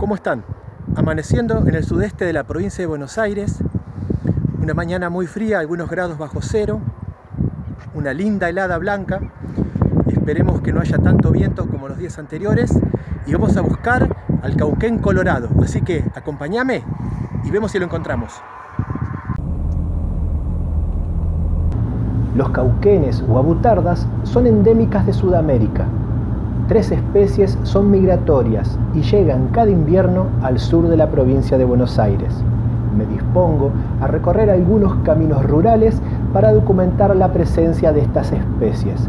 ¿Cómo están? Amaneciendo en el sudeste de la provincia de Buenos Aires, una mañana muy fría, algunos grados bajo cero, una linda helada blanca. Esperemos que no haya tanto viento como los días anteriores y vamos a buscar al cauquén colorado. Así que acompáñame y vemos si lo encontramos. Los cauquenes o abutardas son endémicas de Sudamérica. 3 especies son migratorias y llegan cada invierno al sur de la provincia de Buenos Aires. Me dispongo a recorrer algunos caminos rurales para documentar la presencia de estas especies.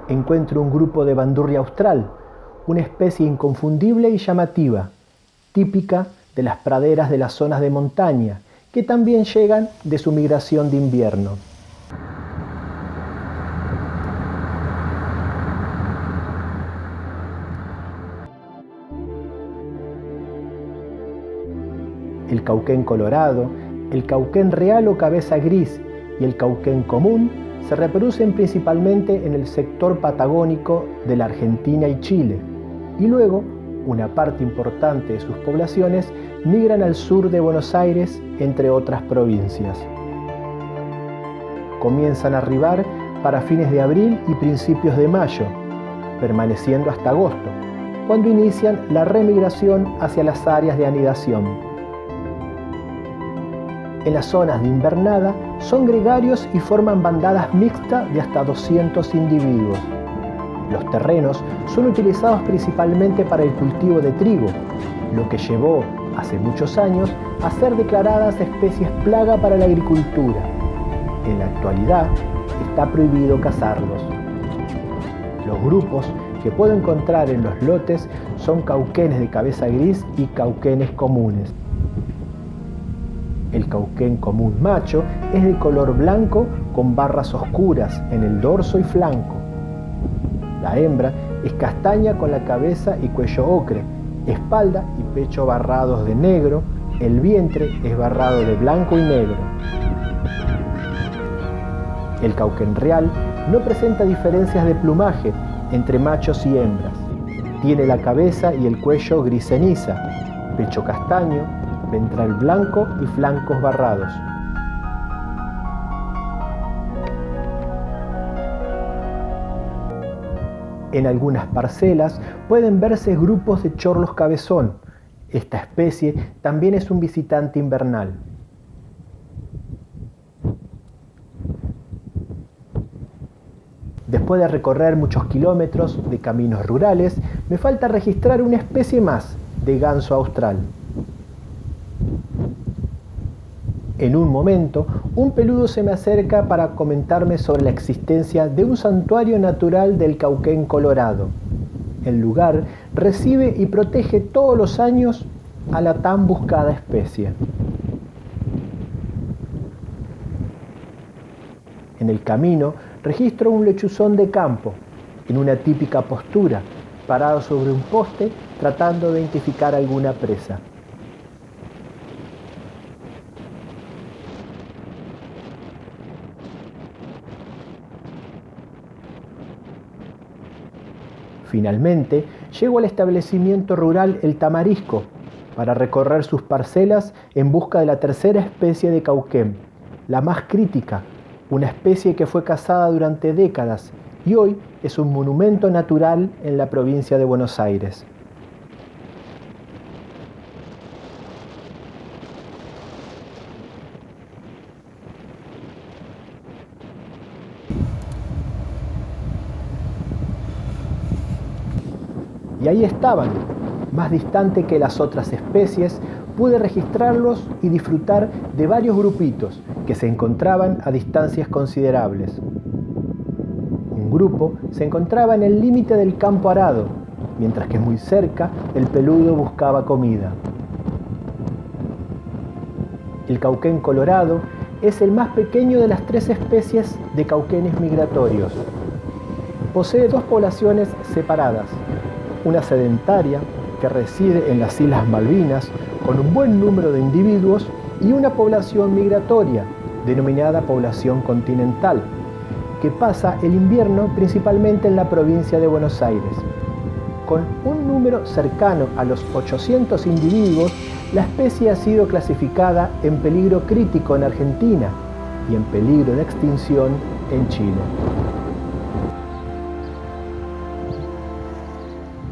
Encuentro un grupo de bandurria austral, una especie inconfundible y llamativa, típica de las praderas de las zonas de montaña, que también llegan de su migración de invierno. El cauquén colorado, el cauquén real o cabeza gris y el cauquén común se reproducen principalmente en el sector patagónico de la Argentina y Chile, y luego una parte importante de sus poblaciones migran al sur de Buenos Aires, entre otras provincias. Comienzan a arribar para fines de abril y principios de mayo, permaneciendo hasta agosto, cuando inician la remigración hacia las áreas de anidación. En las zonas de invernada son gregarios y forman bandadas mixtas de hasta 200 individuos. Los terrenos son utilizados principalmente para el cultivo de trigo, lo que llevó hace muchos años a ser declaradas especies plaga para la agricultura. En la actualidad está prohibido cazarlos. Los grupos que puedo encontrar en los lotes son cauquenes de cabeza gris y cauquenes comunes. El cauquén común macho es de color blanco con barras oscuras en el dorso y flanco. La hembra es castaña con la cabeza y cuello ocre, espalda y pecho barrados de negro, el vientre es barrado de blanco y negro. El cauquén real no presenta diferencias de plumaje entre machos y hembras. Tiene la cabeza y el cuello gris ceniza, pecho castaño, ventral blanco y flancos barrados. En algunas parcelas pueden verse grupos de chorlos cabezón. Esta especie también es un visitante invernal. Después de recorrer muchos kilómetros de caminos rurales, me falta registrar una especie más de ganso austral. En un momento, un peludo se me acerca para comentarme sobre la existencia de un santuario natural del cauquén colorado. El lugar recibe y protege todos los años a la tan buscada especie. En el camino registro un lechuzón de campo, en una típica postura, parado sobre un poste tratando de identificar alguna presa. Finalmente, llego al establecimiento rural El Tamarisco para recorrer sus parcelas en busca de la tercera especie de cauquén, la más crítica, una especie que fue cazada durante décadas y hoy es un monumento natural en la provincia de Buenos Aires. Y ahí estaban, más distante que las otras especies, pude registrarlos y disfrutar de varios grupitos que se encontraban a distancias considerables. Un grupo se encontraba en el límite del campo arado, mientras que muy cerca el peludo buscaba comida. El cauquén colorado es el más pequeño de las 3 especies de cauquenes migratorios. Posee 2 poblaciones separadas. Una sedentaria que reside en las Islas Malvinas con un buen número de individuos y una población migratoria denominada población continental que pasa el invierno principalmente en la provincia de Buenos Aires. Con un número cercano a los 800 individuos, la especie ha sido clasificada en peligro crítico en Argentina y en peligro de extinción en Chile.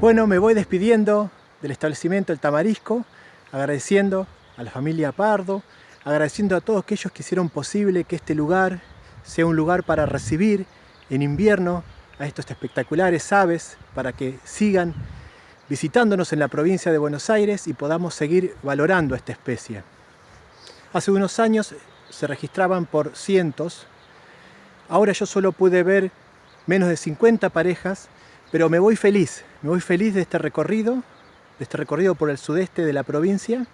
Bueno, me voy despidiendo del establecimiento El Tamarisco, agradeciendo a la familia Pardo, agradeciendo a todos aquellos que hicieron posible que este lugar sea un lugar para recibir en invierno a estos espectaculares aves, para que sigan visitándonos en la provincia de Buenos Aires y podamos seguir valorando esta especie. Hace unos años se registraban por cientos, ahora yo solo pude ver menos de 50 parejas, pero me voy feliz de este recorrido por el sudeste de la provincia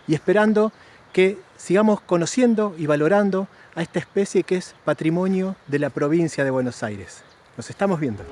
y esperando que sigamos conociendo y valorando a esta especie que es patrimonio de la provincia de Buenos Aires. Nos estamos viendo.